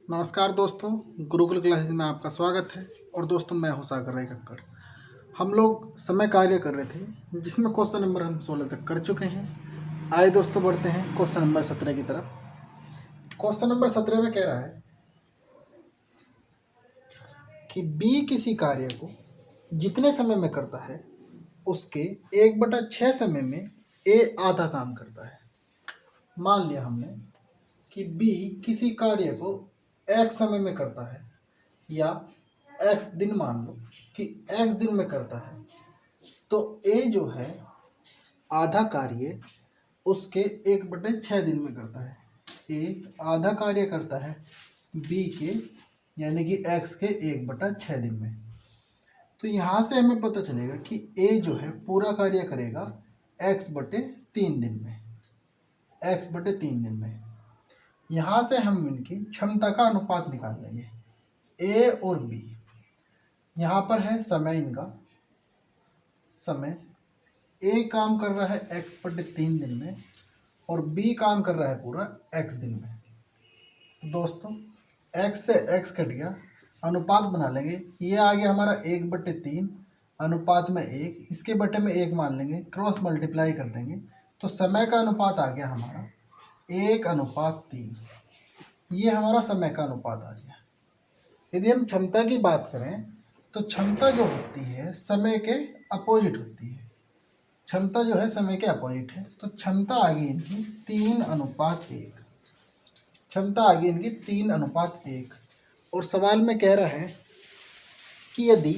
नमस्कार दोस्तों, गुरुकुल क्लासेस में आपका स्वागत है। और दोस्तों, मैं हूं सागर राय कक्कड़। हम लोग समय कार्य कर रहे थे जिसमें क्वेश्चन नंबर हम 16 तक कर चुके हैं। आइए दोस्तों, बढ़ते हैं क्वेश्चन नंबर 17 की तरफ। क्वेश्चन नंबर 17 में कह रहा है कि बी किसी कार्य को जितने समय में करता है उसके 1/6 समय में ए आधा काम करता है। मान लिया हमने कि बी किसी कार्य को एक्स समय में करता है, या एक्स दिन मान लो कि एक्स दिन में करता है, तो ए जो है आधा कार्य उसके 1/6 दिन में करता है। ए आधा कार्य करता है बी के यानी कि एक्स के 1/6 दिन में। तो यहाँ से हमें पता चलेगा कि ए जो है पूरा कार्य करेगा x/3 दिन में, x/3 दिन में। यहाँ से हम इनकी क्षमता का अनुपात निकाल लेंगे, ए और बी। यहाँ पर है समय, इनका समय ए काम कर रहा है x/3 दिन में और बी काम कर रहा है पूरा x दिन में। तो दोस्तों, x से x कट गया, अनुपात बना लेंगे। ये आ गया हमारा 1/3 अनुपात में 1, इसके बटे में 1 मान लेंगे, क्रॉस मल्टीप्लाई कर देंगे तो समय का अनुपात आ गया हमारा 1/3। ये हमारा समय का अनुपात आ गया। यदि हम क्षमता की बात करें तो क्षमता जो होती है समय के अपोजिट होती है। क्षमता जो है समय के अपोजिट है, तो क्षमता आ गई इनकी 3:1। क्षमता आ गई इनकी 3:1। और सवाल में कह रहा है कि यदि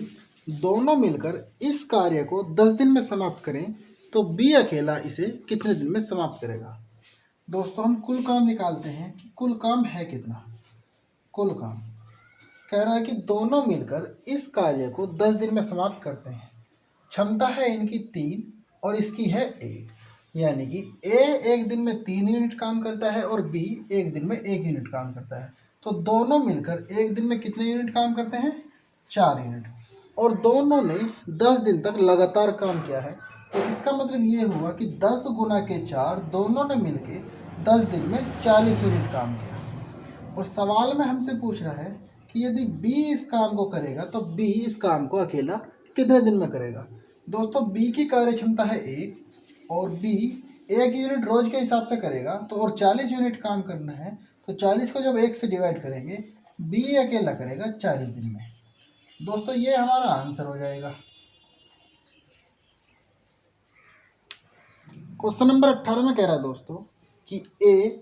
दोनों मिलकर इस कार्य को 10 दिन में समाप्त करें तो बी अकेला इसे कितने दिन में समाप्त करेगा। दोस्तों, हम कुल काम निकालते हैं कि कुल काम है कितना। कुल काम कह रहा है कि दोनों मिलकर इस कार्य को 10 दिन में समाप्त करते हैं। क्षमता है इनकी 3 और इसकी है 1, यानी कि ए एक दिन में 3 यूनिट काम करता है और बी एक दिन में 1 यूनिट काम करता है। तो दोनों मिलकर एक दिन में कितने यूनिट काम करते हैं? 4 यूनिट। और दोनों ने 10 दिन तक लगातार काम किया है, तो इसका मतलब ये हुआ कि 10 गुना के 4, दोनों ने मिलके 10 दिन में 40 यूनिट काम किया। और सवाल में हमसे पूछ रहा है कि यदि बी इस काम को करेगा तो बी इस काम को अकेला कितने दिन में करेगा। दोस्तों, बी की कार्य क्षमता है 1 और बी 1 यूनिट रोज के हिसाब से करेगा, तो और 40 यूनिट काम करना है, तो 40 को जब 1 से डिवाइड करेंगे बी अकेला करेगा 40 दिन में। दोस्तों, ये हमारा आंसर हो जाएगा। क्वेश्चन नंबर 18 में कह रहा है दोस्तों कि ए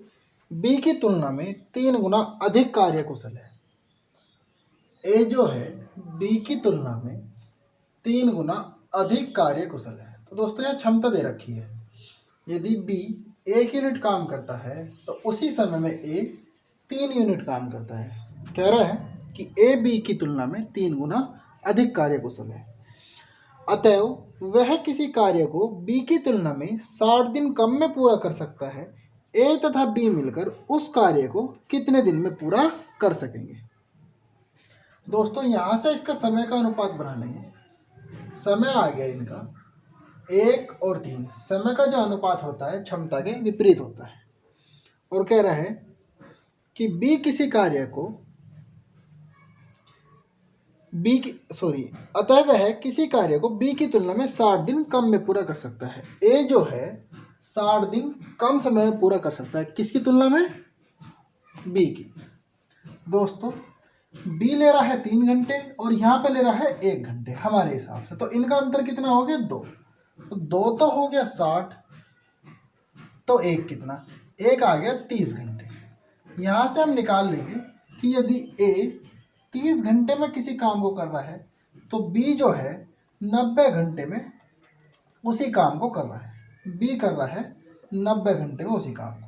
बी की तुलना में 3 गुना अधिक कार्यकुशल है। ए जो है बी की तुलना में 3 गुना अधिक कार्यकुशल है। तो दोस्तों, यहाँ क्षमता दे रखी है। यदि बी 1 यूनिट काम करता है तो उसी समय में ए 3 यूनिट काम करता है। कह रहा है कि ए बी की तुलना में 3 गुना अधिक कार्यकुशल है, अतएव वह किसी कार्य को बी की तुलना में 60 दिन कम में पूरा कर सकता है। ए तथा बी मिलकर उस कार्य को कितने दिन में पूरा कर सकेंगे। दोस्तों, यहाँ से इसका समय का अनुपात बना लेंगे। समय आ गया इनका 1 और 3। समय का जो अनुपात होता है क्षमता के विपरीत होता है। और कह रहा है कि बी किसी कार्य को अतः वह किसी कार्य को बी की तुलना में 60 दिन कम में पूरा कर सकता है। ए जो है 60 दिन कम समय में पूरा कर सकता है, किसकी तुलना में? बी की। दोस्तों, बी ले रहा है 3 घंटे और यहाँ पे ले रहा है 1 घंटे हमारे हिसाब से, तो इनका अंतर कितना हो गया? 2। तो 2 तो हो गया 60, तो 1 कितना? 1 आ गया 30 घंटे। यहाँ से हम निकाल लेंगे कि यदि ए 30 घंटे में किसी काम को कर रहा है तो बी जो है 90 घंटे में उसी काम को कर रहा है। बी कर रहा है 90 घंटे में उसी काम को।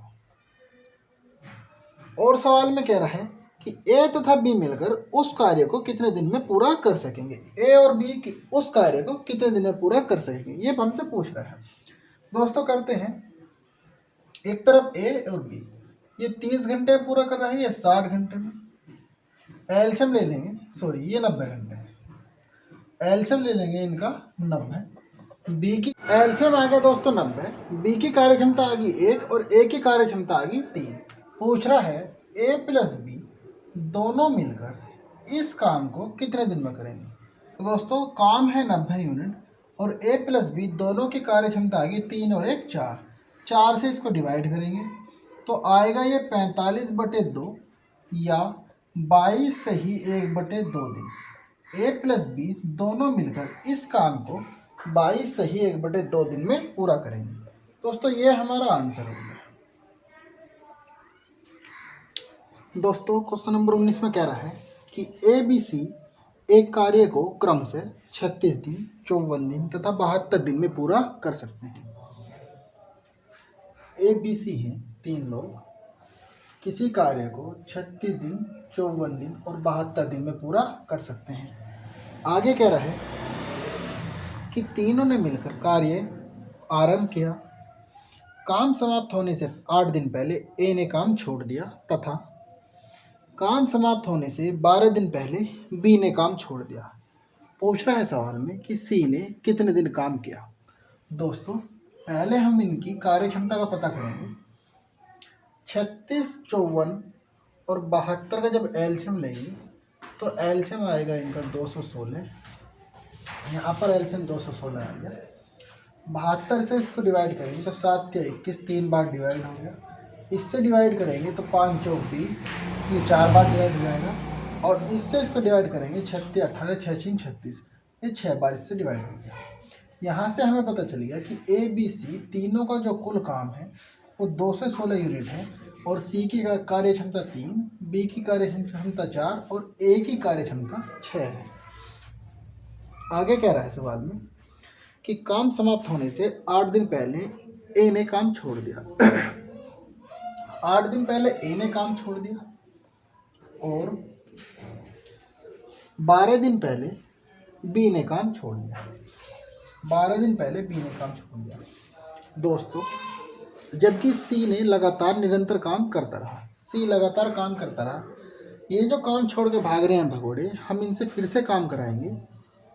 और सवाल में कह रहा है कि ए तथा बी मिलकर उस कार्य को कितने दिन में पूरा कर सकेंगे। ए और बी उस कार्य को कितने दिन में पूरा कर सकेंगे, ये हमसे पूछ रहा है। दोस्तों, करते हैं। एक तरफ ए और बी, ये 30 घंटे में पूरा कर रहा है, ये 60 घंटे में। एलसीएम ले लेंगे, ये 90 घंटे में। एलसीएम ले लेंगे इनका 90। बी की एलसीएम आ गया दोस्तों 90। बी की कार्य क्षमता आ गई 1 और ए की कार्य क्षमता आ गई 3। पूछ रहा है ए प्लस बी दोनों मिलकर इस काम को कितने दिन में करेंगे। तो दोस्तों काम है 90 यूनिट और ए प्लस बी दोनों की कार्य क्षमता आएगी 3 और 1 4। 4 से इसको डिवाइड करेंगे तो आएगा ये 45/2 या 22 से ही 1/2 दिन। ए प्लस बी दोनों मिलकर इस काम को 22 से ही 1/2 दिन में पूरा करेंगे। दोस्तों ये हमारा आंसर हो गया। दोस्तों क्वेश्चन नंबर 19 में कह रहा है कि ए बी सी एक कार्य को क्रम से 36 दिन, 54 दिन तथा 72 दिन में पूरा कर सकते हैं। ए बी सी हैं 3 लोग, किसी कार्य को 36 दिन, 54 दिन और 72 दिन में पूरा कर सकते हैं। आगे कह रहा है कि तीनों ने मिलकर कार्य आरंभ किया। काम समाप्त होने से 8 दिन पहले ए ने काम छोड़ दिया तथा काम समाप्त होने से 12 दिन पहले बी ने काम छोड़ दिया। पूछ रहा है सवाल में कि सी ने कितने दिन काम किया। दोस्तों पहले हम इनकी कार्य क्षमता का पता करेंगे। 36, 54 और 72 का जब एलसीएम लेंगे तो एलसीएम आएगा इनका 216। यहाँ पर एलसीएम 216 आ गया। 72 से इसको डिवाइड करेंगे तो 7 या 21 3 बार डिवाइड हो गया। इससे डिवाइड करेंगे तो 5 चौक 20, ये 4 बार डिवाइड हो जाएगा। और इससे इसको डिवाइड करेंगे 36 18 6 6 36, ये 6 बार इससे डिवाइड हो गया। यहाँ से हमें पता चल गया कि ए बी सी तीनों का जो कुल काम है वो 216 यूनिट है और सी की कार्य क्षमता 3, बी की कार्य क्षमता 4 और ए की कार्य क्षमता 6 है। आगे कह रहा है सवाल में कि काम समाप्त होने से 8 दिन पहले ए ने काम छोड़ दिया। 8 दिन पहले ए ने काम छोड़ दिया और 12 दिन पहले बी ने काम छोड़ दिया। 12 दिन पहले बी ने काम छोड़ दिया। दोस्तों जबकि सी ने लगातार निरंतर काम करता रहा, सी लगातार काम करता रहा। ये जो काम छोड़ के भाग रहे हैं भगोड़े, हम इनसे फिर से काम कराएंगे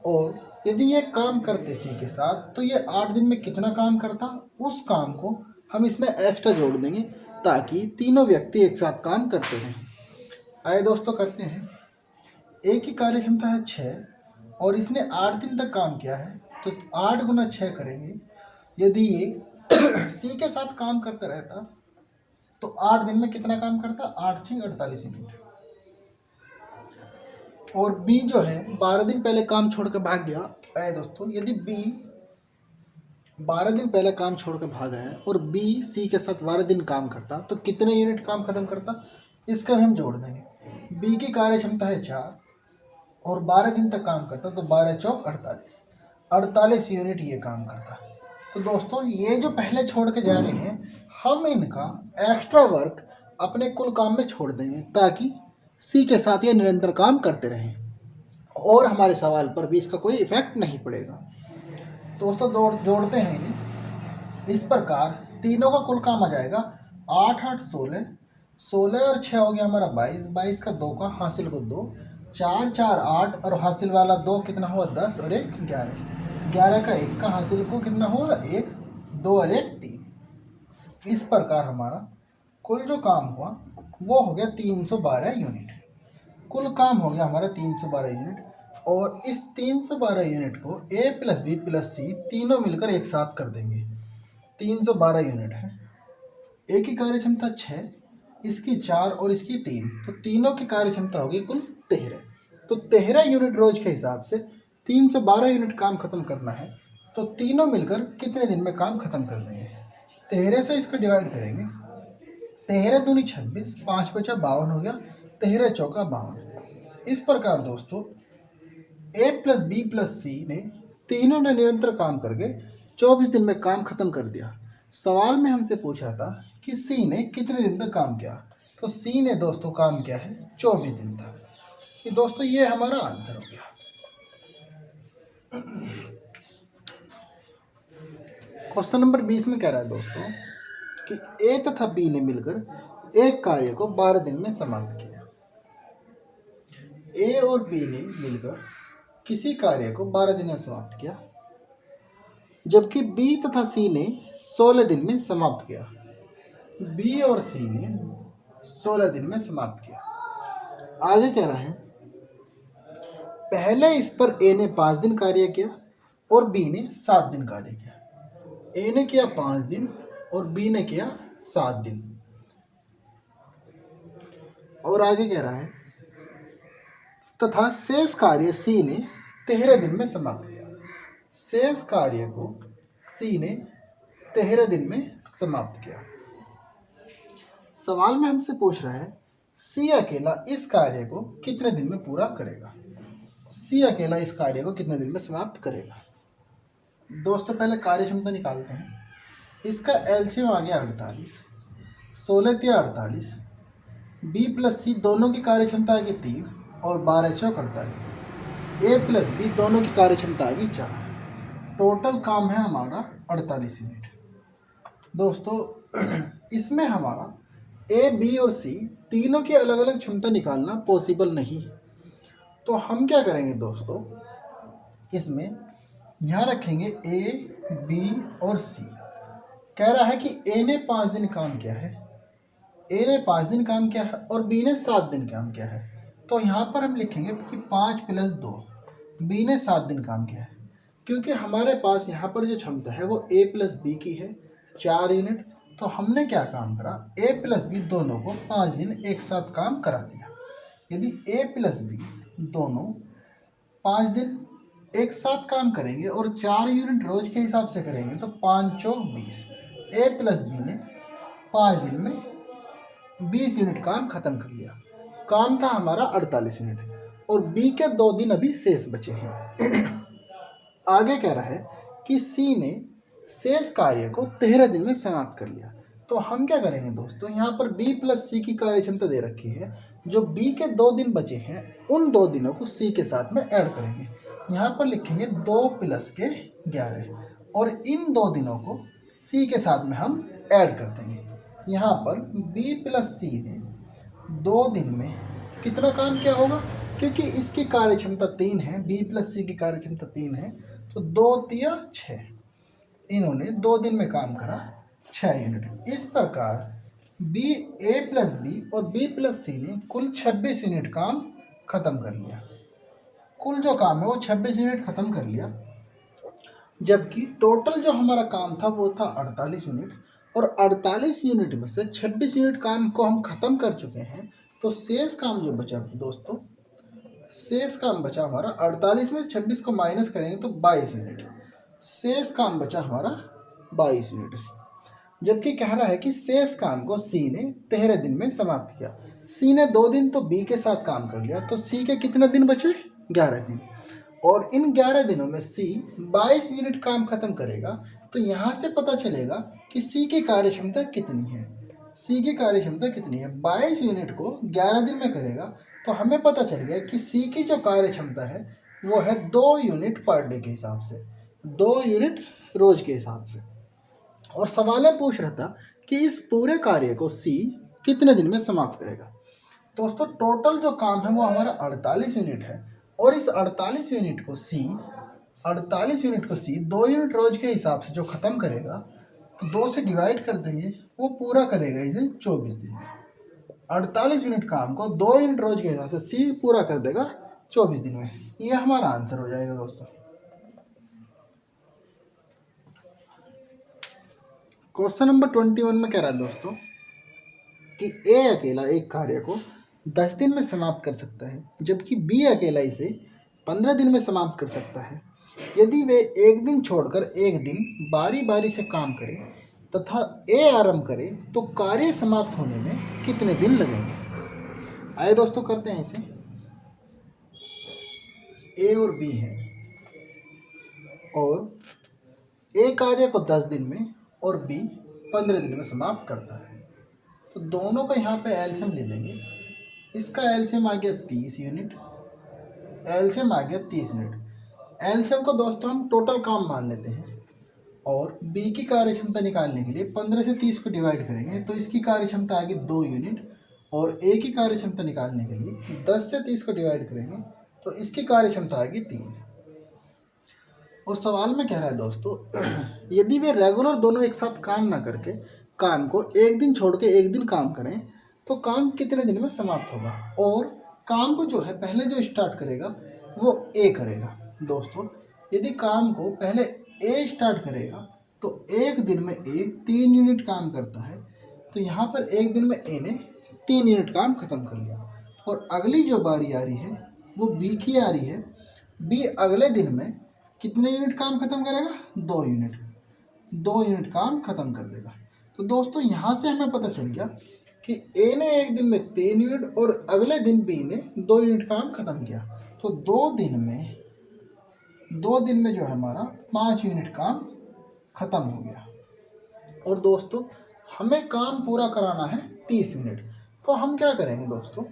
और यदि ये काम करते सी के साथ तो ये 8 दिन में कितना काम करता, उस काम को हम इसमें एक्स्ट्रा जोड़ देंगे ताकि तीनों व्यक्ति एक साथ काम करते रहें। आइए दोस्तों करते हैं। ए की कार्य क्षमता है 6 और इसने 8 दिन तक काम किया है तो 8 गुना 6 करेंगे। यदि ये सी के साथ काम करता रहता तो 8 दिन में कितना काम करता, 8 6 48 यूनिट। और बी जो है 12 दिन पहले काम छोड़ के भाग गया। आइए दोस्तों यदि बी 12 दिन पहले काम छोड़ के भागा है और बी सी के साथ 12 दिन काम करता तो कितने यूनिट काम खत्म करता, इसका हम जोड़ देंगे। बी की कार्य क्षमता है 4 और 12 दिन तक काम करता तो 12 चौक 48 यूनिट ये काम करता। तो दोस्तों ये जो पहले छोड़ के जा रहे हैं हम इनका एक्स्ट्रा वर्क अपने कुल काम में छोड़ देंगे ताकि सी के साथ ये निरंतर काम करते रहें और हमारे सवाल पर भी इसका कोई इफेक्ट नहीं पड़ेगा। दोस्तों जोड़ते हैं इन्हें। इस प्रकार तीनों का कुल काम आ जाएगा 8 8 16, 16 और 6 हो गया हमारा 22, 22 का 2 का हासिल को 2, 4 4 8 और हासिल वाला 2 कितना हुआ 10 और 1 11, 11 का 1 का हासिल को कितना हुआ 1, 2 और 1 3। इस प्रकार हमारा कुल जो काम हुआ वो हो गया 312 यूनिट। कुल काम हो गया हमारा 312 यूनिट और इस 312 यूनिट को ए प्लस बी प्लस सी तीनों मिलकर एक साथ कर देंगे। 312 यूनिट है। ए की कार्य क्षमता 6, इसकी 4 और इसकी 3, तो तीनों की कार्य क्षमता होगी कुल 13। तो 13 यूनिट रोज के हिसाब से 312 यूनिट काम खत्म करना है तो तीनों मिलकर कितने दिन में काम खत्म कर देंगे। 13 से इसको डिवाइड करेंगे, 13 दूनी 26, 5 बचा 52 हो गया, 13 चौका 52। इस प्रकार दोस्तों ए प्लस बी प्लस सी ने तीनों ने निरंतर काम करके 24 दिन में काम खत्म कर दिया। सवाल में हमसे पूछ रहा था कि सी ने कितने दिन तक काम किया, तो सी ने दोस्तों काम किया है 24 दिन तक। ये दोस्तों ये हमारा आंसर हो गया। क्वेश्चन नंबर 20 में कह रहा है दोस्तों कि ए तथा बी ने मिलकर एक कार्य को 12 दिन में समाप्त किया। ए और बी ने मिलकर किसी कार्य को 12 दिन में समाप्त किया जबकि बी तथा सी ने 16 दिन में समाप्त किया। बी और सी ने 16 दिन में समाप्त किया। आगे कह रहा है पहले इस पर ए ने 5 दिन कार्य किया और बी ने 7 दिन कार्य किया। ए ने किया 5 दिन और बी ने किया 7 दिन। और आगे कह रहा है तथा शेष कार्य सी ने 13 दिन में समाप्त किया। शेष कार्य को सी ने 13 दिन में समाप्त किया। सवाल में हमसे पूछ रहा है सी अकेला इस कार्य को कितने दिन में पूरा करेगा। सी अकेला इस कार्य को कितने दिन में समाप्त करेगा। दोस्तों पहले कार्य क्षमता निकालते हैं। इसका एलसीएम आ गया 48, 16 या 48, बी प्लस सी दोनों की कार्य क्षमता आ गई 3 और 12 चौक 48, ए प्लस बी दोनों की कार्य क्षमता आ गई 4। टोटल काम है हमारा 48 यूनिट। दोस्तों इसमें हमारा ए बी और सी तीनों की अलग अलग क्षमता निकालना पॉसिबल नहीं है। तो हम क्या करेंगे दोस्तों, इसमें यहाँ रखेंगे ए बी और सी। कह रहा है कि ए ने 5 दिन काम किया है, ए ने 5 दिन काम किया है और बी ने 7 दिन काम किया है। तो यहाँ पर हम लिखेंगे कि 5 + 2, बी ने 7 दिन काम किया है। क्योंकि हमारे पास यहाँ पर जो क्षमता है वो ए प्लस बी की है 4 यूनिट। तो हमने क्या काम करा, ए प्लस बी दोनों को 5 दिन एक साथ काम करा दिया। यदि ए प्लस बी दोनों 5 दिन एक साथ काम करेंगे और 4 यूनिट रोज के हिसाब से करेंगे तो 5 चौक 20। ए प्लस बी ने 5 दिन में 20 यूनिट काम खत्म कर लिया। काम था हमारा 48 यूनिट और बी के 2 दिन अभी शेष बचे हैं। आगे कह रहा है कि सी ने शेष कार्य को 13 दिन में समाप्त कर लिया। तो हम क्या करेंगे दोस्तों, यहाँ पर बी प्लस सी की कार्य क्षमता दे रखी है। जो बी के 2 दिन बचे हैं उन 2 दिनों को सी के साथ में ऐड करेंगे। यहाँ पर लिखेंगे 2 + के 11 और इन 2 दिनों को सी के साथ में हम ऐड कर देंगे। यहाँ पर बी प्लस सी ने 2 दिन में कितना काम किया होगा, क्योंकि इसकी कार्य क्षमता 3 है, बी प्लस सी की कार्य क्षमता 3 है, तो 2 × 6, इन्होंने 2 दिन में काम करा 6 यूनिट। इस प्रकार बी ए प्लस बी और बी प्लस सी ने कुल 26 यूनिट काम खत्म कर लिया। कुल जो काम है वो 26 यूनिट खत्म कर लिया, जबकि टोटल जो हमारा काम था वो था 48 यूनिट। और 48 यूनिट में से 26 यूनिट काम को हम खत्म कर चुके हैं। तो शेष काम जो बचा दोस्तों, शेष काम बचा हमारा 48 में से 26 को माइनस करेंगे तो 22 यूनिट। शेष काम बचा हमारा 22 यूनिट, जबकि कह रहा है कि शेष काम को सी ने 13 दिन में समाप्त किया। सी ने 2 दिन तो बी के साथ काम कर लिया, तो सी के कितने दिन बचे, 11 दिन। और इन 11 दिनों में सी 22 यूनिट काम खत्म करेगा। तो यहाँ से पता चलेगा कि सी की कार्य क्षमता कितनी है। सी की कार्य क्षमता कितनी है, 22 यूनिट को 11 दिन में करेगा। तो हमें पता चल गया कि सी की जो कार्य क्षमता है वो है 2 यूनिट पर डे के हिसाब से, 2 यूनिट रोज के हिसाब से। और सवाल में पूछ रहा था कि इस पूरे कार्य को सी कितने दिन में समाप्त करेगा। दोस्तों टोटल जो काम है वो हमारा 48 यूनिट है और इस 48 यूनिट को सी 2 यूनिट रोज के हिसाब से जो ख़त्म करेगा, तो 2 से डिवाइड कर देंगे, वो पूरा करेगा इसे 24 दिन में। 48 यूनिट काम को 2 यूनिट रोज के हिसाब से सी पूरा कर देगा 24 दिन में। ये हमारा आंसर हो जाएगा दोस्तों। क्वेश्चन नंबर 21 में कह रहा है दोस्तों कि ए अकेला एक कार्य को 10 दिन में समाप्त कर सकता है, जबकि बी अकेला इसे 15 दिन में समाप्त कर सकता है। यदि वे एक दिन छोड़कर एक दिन बारी बारी से काम करें तथा ए आरंभ करे तो कार्य समाप्त होने में कितने दिन लगेंगे। आइए दोस्तों करते हैं इसे। ए और बी है और ए कार्य को 10 दिन में और बी 15 दिन में समाप्त करता है। तो दोनों का यहाँ पे एलसीएम ले लेंगे। इसका एलसीएम आ गया 30 यूनिट, एलसीएम आ गया 30 यूनिट। एलसीएम को दोस्तों हम टोटल काम मान लेते हैं और बी की कार्य क्षमता निकालने के लिए 15 से 30 को डिवाइड करेंगे तो इसकी कार्य क्षमता आ गई 2 यूनिट। और ए की कार्य क्षमता निकालने के लिए 10 से 30 को डिवाइड करेंगे तो इसकी कार्य क्षमता आ गई 3। और सवाल में कह रहा है दोस्तों यदि वे रेगुलर दोनों एक साथ काम ना करके काम को एक दिन छोड़ के एक दिन काम करें तो काम कितने दिन में समाप्त होगा और काम को जो है पहले जो स्टार्ट करेगा वो ए करेगा। दोस्तों यदि काम को पहले ए स्टार्ट करेगा तो एक दिन में ए 3 यूनिट काम करता है, तो यहाँ पर एक दिन में ए ने 3 यूनिट काम खत्म कर लिया। और अगली जो बारी आ रही है वो बी की आ रही है। बी अगले दिन में कितने यूनिट काम खत्म करेगा? 2 यूनिट। 2 यूनिट काम खत्म कर देगा। तो दोस्तों यहाँ से हमें पता चल गया कि ए ने एक दिन में 3 यूनिट और अगले दिन बी ने 2 यूनिट काम खत्म किया। तो 2 दिन में जो है हमारा 5 यूनिट काम खत्म हो गया। और दोस्तों हमें काम पूरा कराना है 30 यूनिट। तो हम क्या करेंगे दोस्तों,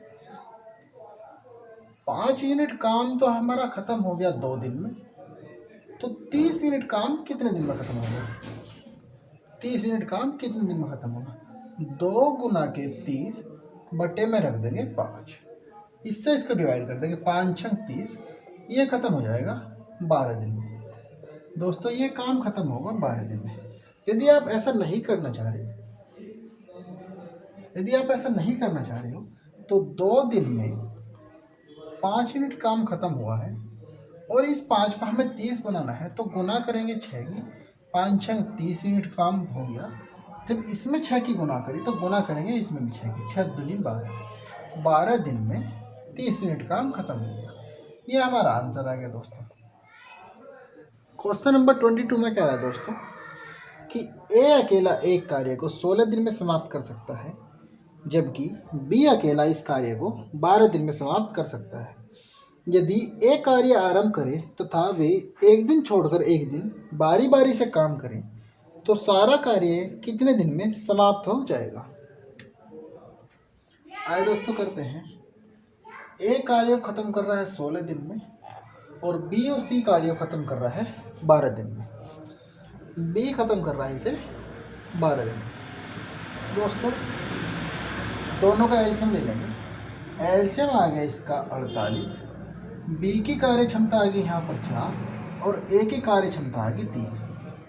5 यूनिट काम तो हमारा खत्म हो गया 2 दिन में, तो 30 यूनिट काम कितने दिन में खत्म होगा? 30 यूनिट काम कितने दिन में खत्म होगा? 2 गुना के 30 बटे में रख देंगे 5, इससे इसको डिवाइड कर देंगे। 5 छंग 30, ये खत्म हो जाएगा 12 दिन में। दोस्तों ये काम खत्म होगा 12 दिन में। यदि आप ऐसा नहीं करना चाह रहे हो तो 2 दिन में 5 यूनिट काम खत्म हुआ है और इस 5 को हमें 30 बनाना है, तो गुना करेंगे 6 की। 5 छंग 30 यूनिट काम हो गया। जब इसमें 6 की गुना करी तो गुना करेंगे इसमें भी 6 की। 6 दूनी 12, 12 दिन में 30 यूनिट काम खत्म हो गया। ये हमारा आंसर आ गया दोस्तों। क्वेश्चन नंबर 22 में कह रहा है दोस्तों कि ए अकेला एक कार्य को 16 दिन में समाप्त कर सकता है, जबकि बी अकेला इस कार्य को 12 दिन में समाप्त कर सकता है। यदि ए कार्य आरंभ करे तथा वे एक दिन छोड़कर एक दिन बारी बारी से काम करें तो सारा कार्य कितने दिन में समाप्त हो जाएगा? आइए दोस्तों करते हैं। ए कार्य को ख़त्म कर रहा है 16 दिन में और बी और सी कार्य को ख़त्म कर रहा है 12 दिन में। बी ख़त्म कर रहा है इसे 12 दिन में। दोस्तों दोनों का एलसीएम ले लेंगे। एलसीएम आ गया इसका 48। बी की कार्य क्षमता आ गई यहाँ पर 4 और ए की कार्य क्षमता आ गई 3।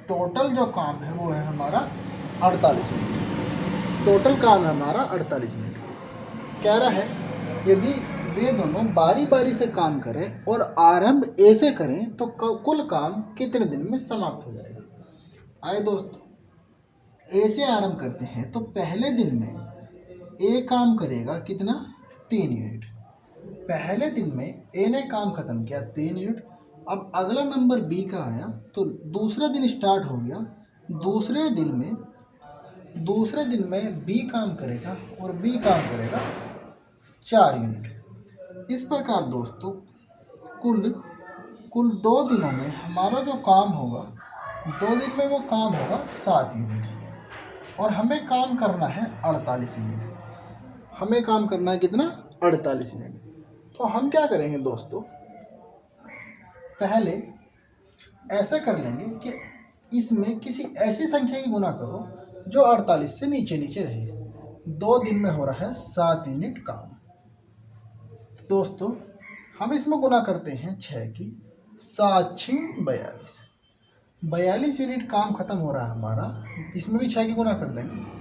टोटल जो काम है वो है हमारा 48 मिनट। टोटल काम है हमारा 48 मिनट। कह रहा है यदि वे दोनों बारी बारी से काम करें और आरंभ ए से करें तो कुल काम कितने दिन में समाप्त हो जाएगा? आए दोस्तों ए से आरंभ करते हैं तो पहले दिन में ए काम करेगा कितना? 3 यूनिट। पहले दिन में ए ने काम खत्म किया 3 यूनिट। अब अगला नंबर बी का आया तो दूसरा दिन स्टार्ट हो गया। दूसरे दिन में बी काम करेगा और बी काम करेगा 4 यूनिट। इस प्रकार दोस्तों कुल 2 दिनों में हमारा जो काम होगा, 2 दिन में वो काम होगा 7 यूनिट और हमें काम करना है 48 यूनिट। हमें काम करना है कितना? 48 यूनिट। तो हम क्या करेंगे दोस्तों, पहले ऐसा कर लेंगे कि इसमें किसी ऐसी संख्या की गुना करो जो 48 से नीचे नीचे रहे। 2 दिन में हो रहा है 7 यूनिट काम। दोस्तों हम इसमें गुना करते हैं 6 की। 7 छः 42, 42 यूनिट काम खत्म हो रहा है हमारा। इसमें भी 6 की गुना कर देंगे।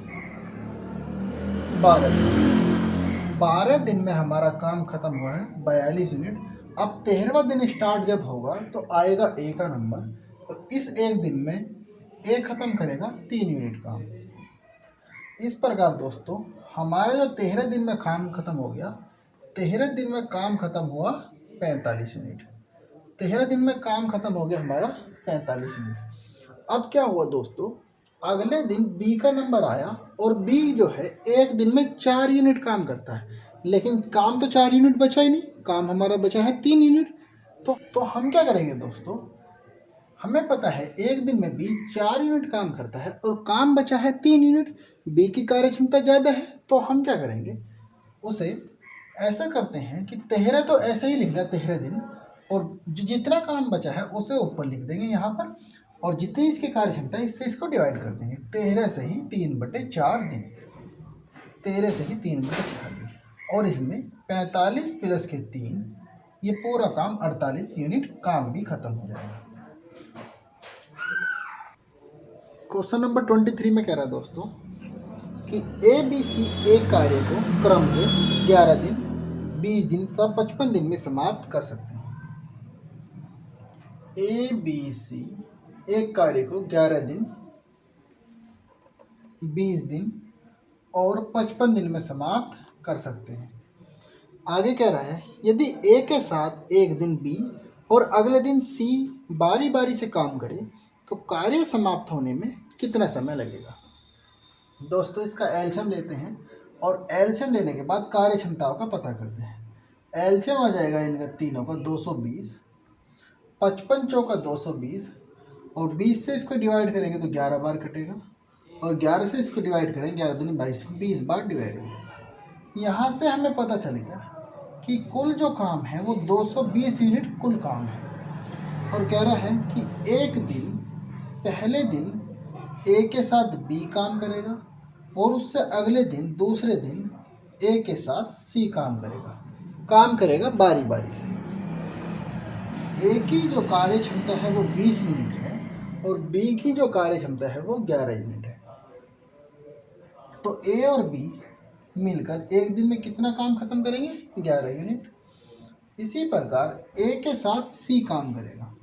12 दिन में हमारा काम खत्म हुआ है 42 यूनिट। अब 13वां दिन स्टार्ट जब होगा तो आएगा ए का नंबर, तो इस एक दिन में ए खत्म करेगा 3 यूनिट काम। इस प्रकार दोस्तों हमारे जो 13 दिन में काम खत्म हो गया, 13 दिन में काम खत्म हुआ 45 यूनिट। 13 दिन में काम खत्म हो गया हमारा 45 यूनिट। अब क्या हुआ दोस्तों, अगले दिन बी का नंबर आया और बी जो है एक दिन में 4 यूनिट काम करता है, लेकिन काम तो 4 यूनिट बचा ही नहीं, काम हमारा बचा है 3 यूनिट। तो हम क्या करेंगे दोस्तों, हमें पता है एक दिन में बी 4 यूनिट काम करता है और काम बचा है 3 यूनिट। बी की कार्य क्षमता ज़्यादा है, तो हम क्या करेंगे, उसे ऐसा करते हैं कि 13 तो ऐसे ही लिख रहा है 13 दिन, और जितना काम बचा है उसे ऊपर लिख देंगे यहाँ पर, और जितनी इसकी कार्य क्षमता है इससे इसको डिवाइड कर देंगे। 13 से ही 3/4 दिन, 13 से ही 3/4 दिन, और इसमें 45 प्लस के 3, ये पूरा काम 48 यूनिट काम भी खत्म हो जाएगा। क्वेश्चन नंबर 23 में कह रहा है दोस्तों कि ए बी सी एक कार्य को क्रम से 11 दिन 20 दिन तथा 55 दिन में समाप्त कर सकते हैं। ए बी सी एक कार्य को 11 दिन, 20 दिन और 55 दिन में समाप्त कर सकते हैं। आगे कह रहा है यदि ए के साथ एक दिन बी और अगले दिन सी बारी बारी से काम करे तो कार्य समाप्त होने में कितना समय लगेगा। दोस्तों इसका एलसीएम लेते हैं और एलसीएम लेने के बाद कार्य क्षमताओं का पता करते हैं। एलसीएम आ जाएगा इनका तीनों का 220, 55 चौका 220 और 20 से इसको डिवाइड करेंगे तो 11 बार कटेगा और 11 से इसको डिवाइड करेंगे 11 दूनी 22, 20 बार डिवाइड होगा। यहाँ से हमें पता चल गया कि कुल जो काम है वो 220 यूनिट कुल काम है। और कह रहा है कि एक दिन पहले दिन ए के साथ बी काम करेगा और उससे अगले दिन दूसरे दिन ए के साथ सी काम करेगा बारी बारी से। ए की जो कार्य क्षमता है वो 20 यूनिट है और बी की जो कार्य क्षमता है वो 11 यूनिट है। तो ए और बी मिलकर एक दिन में कितना काम खत्म करेंगे, 11 यूनिट। इसी प्रकार ए के साथ सी काम करेगा,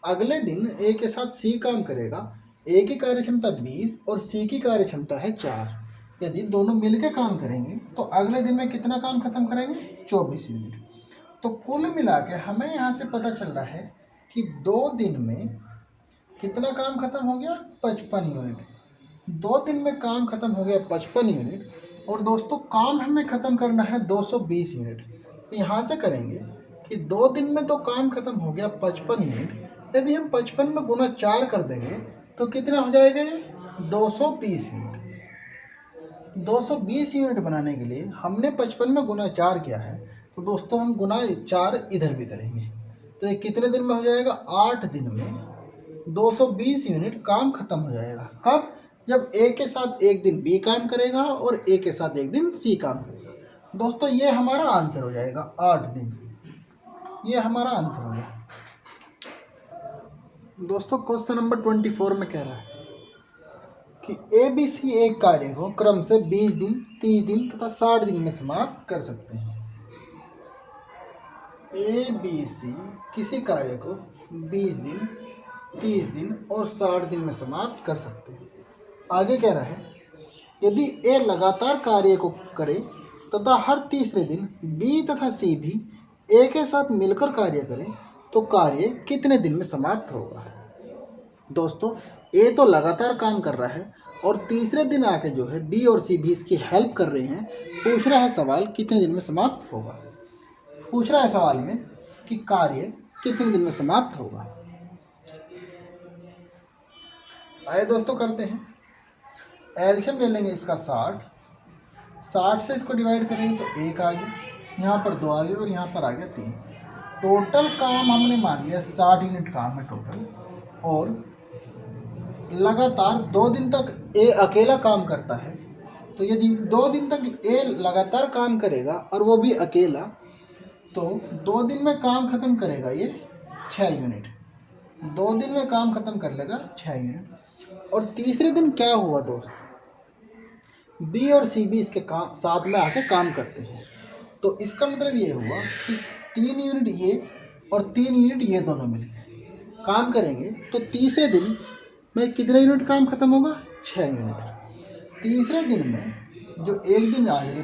अगले दिन ए के साथ सी काम करेगा। ए की कार्य क्षमता 20 और सी की कार्य क्षमता है 4। यदि दोनों मिलकर काम करेंगे तो अगले दिन में कितना काम खत्म करेंगे, 24 यूनिट। तो कुल मिला के हमें यहाँ से पता चल रहा है कि 2 दिन में कितना काम खत्म हो गया, 55 यूनिट। 2 दिन में काम खत्म हो गया 55 यूनिट। और दोस्तों काम हमें ख़त्म करना है 220 यूनिट। तो यहाँ से करेंगे कि 2 दिन में तो काम खत्म हो गया 55 यूनिट। यदि हम 55 में गुना 4 कर देंगे तो कितना हो जाएगा ये, 220 यूनिट। 220 यूनिट बनाने के लिए हमने 55 में गुना 4 किया है, तो दोस्तों हम गुना 4 इधर भी करेंगे। तो ये कितने दिन में हो जाएगा, 8 दिन में 220 यूनिट काम खत्म हो जाएगा। कब, जब ए के साथ एक दिन बी काम करेगा और ए के साथ एक दिन सी काम करेगा। दोस्तों ये हमारा आंसर हो जाएगा 8 दिन, ये हमारा आंसर हो गया। दोस्तों क्वेश्चन नंबर 24 में कह रहा है कि ए बी सी एक कार्य को क्रम से 20 दिन, 30 दिन तथा 60 दिन में समाप्त कर सकते हैं। ए बी सी किसी कार्य को 20 दिन, 30 दिन और 60 दिन में समाप्त कर सकते हैं। आगे कह रहा है यदि ए लगातार कार्य को करे तथा हर तीसरे दिन बी तथा सी भी ए के साथ मिलकर कार्य करें तो कार्य कितने दिन में समाप्त होगा। दोस्तों ए तो लगातार काम कर रहा है और तीसरे दिन आके जो है बी और सी भी इसकी हेल्प कर रहे हैं। पूछ रहा है सवाल कितने दिन में समाप्त होगा, पूछ रहा है सवाल में कि कार्य कितने दिन में समाप्त होगा। आइए दोस्तों करते हैं, एलसीएम ले लेंगे इसका 60 से इसको डिवाइड करेंगे तो 1 आ गया, यहाँ पर 2 आ गया और यहाँ पर आ गया 3। टोटल काम हमने मान लिया 60 यूनिट काम है टोटल। और लगातार 2 दिन तक ए अकेला काम करता है, तो यदि 2 दिन तक ए लगातार काम करेगा और वो भी अकेला, तो 2 दिन में काम ख़त्म करेगा ये 6 यूनिट। 2 दिन में काम ख़त्म कर लेगा 6 यूनिट। और तीसरे दिन क्या हुआ दोस्त, बी और सी भी इसके साथ में आके काम करते हैं। तो इसका मतलब ये हुआ कि 3 यूनिट ये और 3 यूनिट ये दोनों मिलकर काम करेंगे, तो तीसरे दिन में कितने यूनिट काम खत्म होगा, 6 यूनिट। तीसरे दिन में जो एक दिन आ जाएगा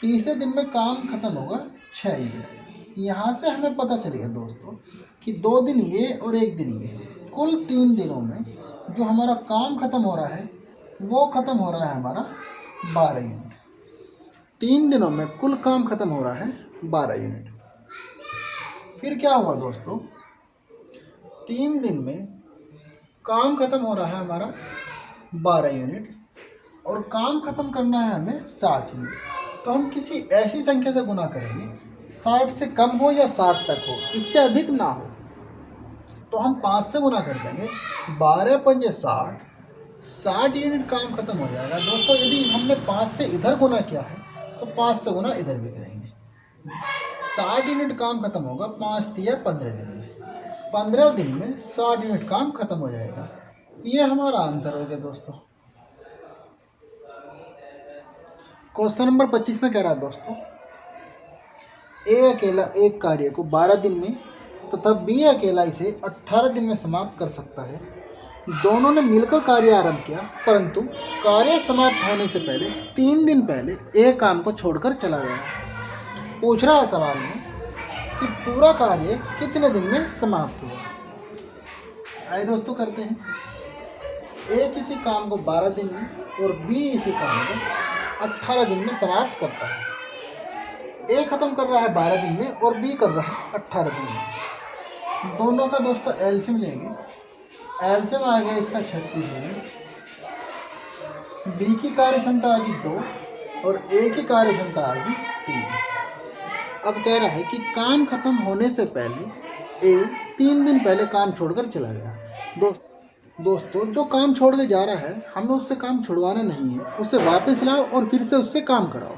तीसरे दिन में काम खत्म होगा 6 यूनिट। यहाँ से हमें पता चलेगा दोस्तों कि 2 दिन ये और 1 दिन ये, कुल 3 दिनों में जो हमारा काम खत्म हो रहा है वो खत्म हो रहा है हमारा 12 यूनिट। 3 दिनों में कुल काम खत्म हो रहा है 12 यूनिट। फिर क्या हुआ दोस्तों, 3 दिन में काम खत्म हो रहा है हमारा 12 यूनिट और काम खत्म करना है हमें 60 यूनिट। तो हम किसी ऐसी संख्या से गुना करेंगे 60 से कम हो या 60 तक हो, इससे अधिक ना हो, तो हम 5 से गुना कर देंगे। 12 पंजे 60 यूनिट काम खत्म हो जाएगा। दोस्तों यदि हमने 5 से इधर गुना किया है तो 5 से गुना इधर भी करेंगे। 60 यूनिट काम खत्म होगा 5 तिया 15 दिन में। 15 दिन में 60 यूनिट काम खत्म हो जाएगा। ये हमारा आंसर हो गया दोस्तों। क्वेश्चन नंबर 25 में कह रहा है दोस्तों ए अकेला एक कार्य को 12 दिन में तथा बी अकेला इसे 18 दिन में समाप्त कर सकता है। दोनों ने मिलकर कार्य आरंभ किया, परंतु कार्य समाप्त होने से पहले 3 दिन पहले ए काम को छोड़कर चला गया। पूछ रहा है सवाल में कि पूरा कार्य कितने दिन में समाप्त हुआ। आइए दोस्तों करते हैं। ए किसी काम को 12 दिन में और बी इसी काम को 18 दिन में समाप्त करता है। ए खत्म कर रहा है 12 दिन में और बी कर रहा है 18 दिन में। दोनों का दोस्तों एलसीएम लेंगे। एलसीएम आ गया इसका 36 यूनिट। बी की कार्य क्षमता आ गई 2 और ए की कार्य क्षमता आ गई 3। अब कह रहा है कि काम खत्म होने से पहले ए 3 दिन पहले काम छोड़कर चला गया। दोस्तों जो काम छोड़ के जा रहा है हमें उससे काम छुड़वाना नहीं है, उसे वापस लाओ और फिर से उससे काम कराओ,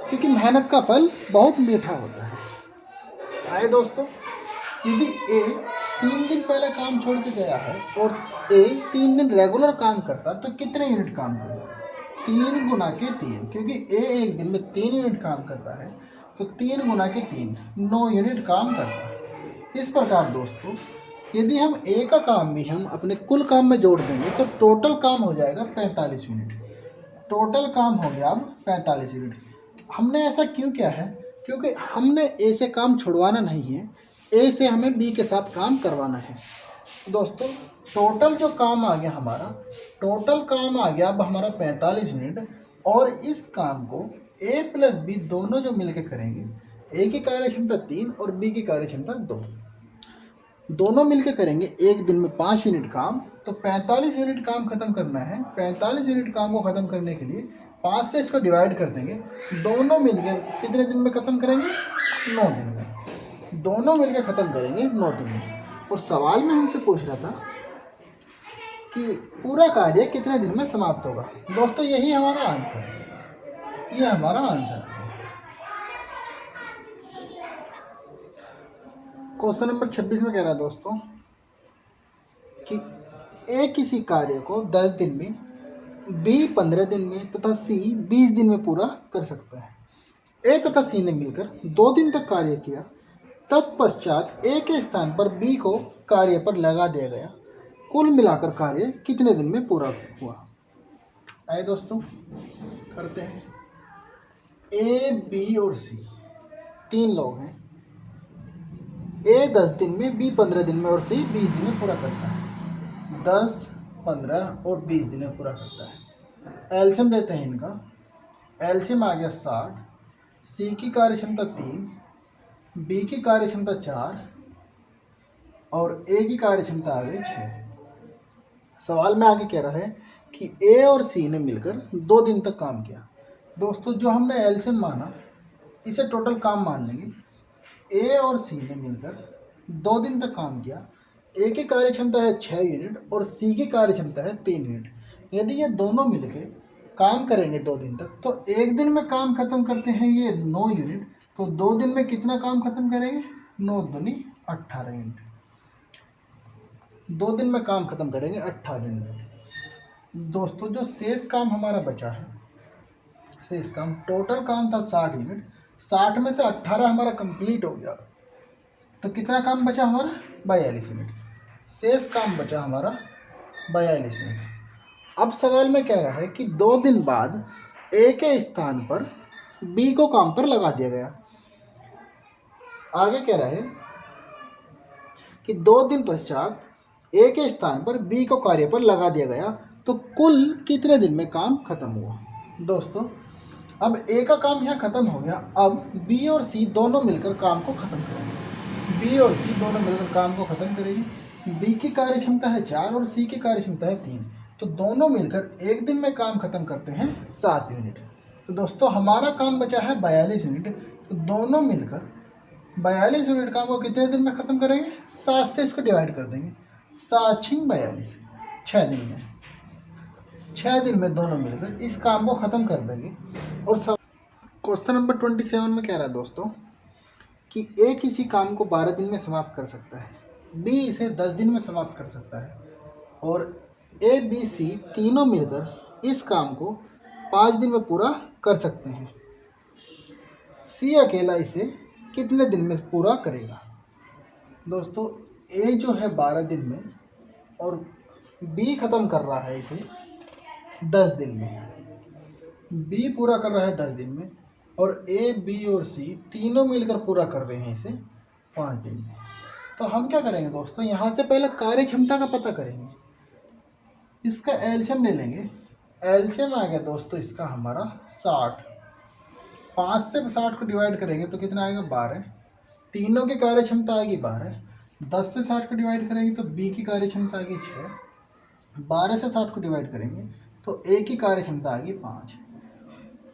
क्योंकि मेहनत का फल बहुत मीठा होता है। आए दोस्तों, यदि ए 3 दिन पहले काम छोड़ के गया है और ए 3 दिन रेगुलर काम करता तो कितने यूनिट काम करता? 3 गुना के 3, क्योंकि ए एक दिन में 3 यूनिट काम करता है तो 3 गुना के 3 9 यूनिट काम करता है। इस प्रकार दोस्तों यदि हम ए का काम भी हम अपने कुल काम में जोड़ देंगे तो टोटल काम हो जाएगा 45 यूनिट। टोटल काम हो गया अब 45 यूनिट। हमने ऐसा क्यों किया है? क्योंकि हमने ए से काम छुड़वाना नहीं है, ए से हमें बी के साथ काम करवाना है। दोस्तों टोटल जो काम आ गया हमारा, टोटल काम आ गया अब हमारा 45 यूनिट। और इस काम को ए प्लस बी दोनों जो मिलकर करेंगे, ए की कार्य क्षमता 3 और बी की कार्य क्षमता 2, दोनों मिलकर करेंगे एक दिन में 5 यूनिट काम। तो 45 यूनिट काम खत्म करना है। 45 यूनिट काम को ख़त्म करने के लिए 5 से इसको डिवाइड कर देंगे। दोनों मिलकर कितने दिन में ख़त्म करेंगे? 9 दिन में। दोनों मिलकर ख़त्म करेंगे 9 दिन में। और सवाल में हमसे पूछ रहा था कि पूरा कार्य कितने दिन में समाप्त होगा। दोस्तों यही हमारा आंसर है, ये हमारा आंसर है। क्वेश्चन नंबर 26 में कह रहा है दोस्तों कि ए किसी कार्य को 10 दिन में, बी 15 दिन में तथा सी 20 दिन में पूरा कर सकता है। ए तथा सी ने मिलकर 2 दिन तक कार्य किया, तत्पश्चात ए के स्थान पर बी को कार्य पर लगा दिया गया। कुल मिलाकर कार्य कितने दिन में पूरा हुआ? आए दोस्तों करते हैं। ए, बी और सी 3 लोग हैं। ए 10 दिन में, बी 15 दिन में और सी 20 दिन में पूरा करता है। 10, 15 और 20 दिन में पूरा करता है। एलसीएम लेते हैं इनका। एलसीएम आ गया 60। सी की कार्य क्षमता 3, बी की कार्य क्षमता 4 और ए की कार्य क्षमता आ गई 6। सवाल में आगे कह रहा है कि ए और सी ने मिलकर 2 दिन तक काम किया। दोस्तों जो हमने एलसीएम माना इसे टोटल काम मान लेंगे। ए और सी ने मिलकर 2 दिन तक काम किया। ए की कार्य क्षमता है 6 यूनिट और सी की कार्य क्षमता है 3 यूनिट। यदि ये दोनों मिलकर काम करेंगे 2 दिन तक तो एक दिन में काम खत्म करते हैं ये 9 यूनिट। तो 2 दिन में कितना काम खत्म करेंगे? 9 दूनी 18 यूनिट। 2 दिन में काम खत्म करेंगे 18 यूनिट। दोस्तों जो शेष काम हमारा बचा है, शेष काम टोटल काम था 60 यूनिट, 60 में से 18 हमारा कंप्लीट हो गया। तो कितना काम बचा हमारा? 42 यूनिट। शेष काम बचा हमारा 42 यूनिट। अब सवाल में कह रहा है कि 2 दिन बाद ए के स्थान पर बी को काम पर लगा दिया गया। आगे कह रहा है कि 2 दिन पश्चात ए के स्थान पर बी को कार्य पर लगा दिया गया। तो कुल कितने दिन में काम खत्म हुआ? दोस्तों अब ए का काम यहाँ खत्म हो गया। अब बी और सी दोनों मिलकर काम को ख़त्म करेंगे। बी और सी दोनों मिलकर काम को ख़त्म करेंगे। बी की कार्य क्षमता है 4 और सी की कार्य क्षमता है 3। तो दोनों मिलकर एक दिन में काम खत्म करते हैं 7 यूनिट। तो दोस्तों हमारा काम बचा है 42 यूनिट। तो दोनों मिलकर 42 यूनिट काम को कितने दिन में ख़त्म करेंगे? 7 से इसको डिवाइड कर देंगे। 7 छिंग 42, 6 दिन में। 6 दिन में दोनों मिलकर इस काम को ख़त्म कर देंगे। और सब क्वेश्चन नंबर 27 में कह रहा है दोस्तों कि ए किसी काम को 12 दिन में समाप्त कर सकता है, बी इसे 10 दिन में समाप्त कर सकता है और ए, बी, सी तीनों मिलकर इस काम को 5 दिन में पूरा कर सकते हैं। सी अकेला इसे कितने दिन में पूरा करेगा। दोस्तों ए जो है 12 दिन में और बी ख़त्म कर रहा है इसे 10 दिन में। बी पूरा कर रहा है 10 दिन में और ए, बी और सी तीनों मिलकर पूरा कर रहे हैं इसे 5 दिन में। तो हम क्या करेंगे दोस्तों, यहाँ से पहले कार्य क्षमता का पता करेंगे। इसका एलसीएम ले लेंगे। एलसीएम आ गया दोस्तों इसका हमारा 60। 5 से 60 को डिवाइड करेंगे तो कितना आएगा 12। तीनों की कार्य क्षमता आएगी 12। 10 से 60 को डिवाइड करेंगे तो बी की कार्य क्षमता आएगी 6। 12 से 60 को डिवाइड करेंगे तो ए की कार्य क्षमता आएगी 5।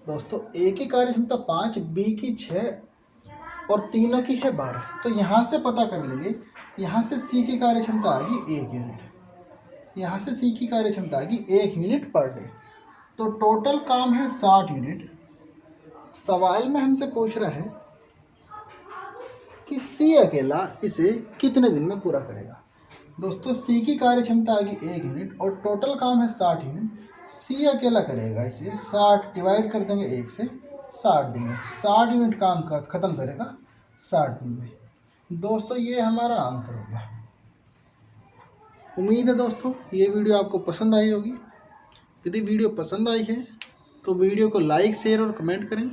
दोस्तों ए की कार्य क्षमता 5, बी की 6 और तीनों की है 12। तो यहाँ से पता कर लेंगे। यहाँ से सी की कार्य क्षमता आएगी 1 यूनिट। यहाँ से सी की कार्य क्षमता आएगी 1 यूनिट पर डे। तो टोटल काम है 60 यूनिट। सवाल में हमसे पूछ रहा है कि सी अकेला इसे कितने दिन में पूरा करेगा। दोस्तों सी की कार्य क्षमता आएगी 1 यूनिट और टोटल काम है 60 यूनिट। सी अकेला करेगा इसे 60 डिवाइड कर देंगे 1 से 60 दिन में। 60 यूनिट काम का ख़त्म करेगा 60 दिन में। दोस्तों ये हमारा आंसर हो गया। उम्मीद है दोस्तों ये वीडियो आपको पसंद आई होगी। यदि वीडियो पसंद आई है तो वीडियो को लाइक, शेयर और कमेंट करें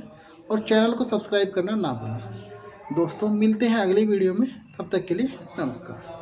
और चैनल को सब्सक्राइब करना ना भूलें। दोस्तों मिलते हैं अगली वीडियो में, तब तक के लिए नमस्कार।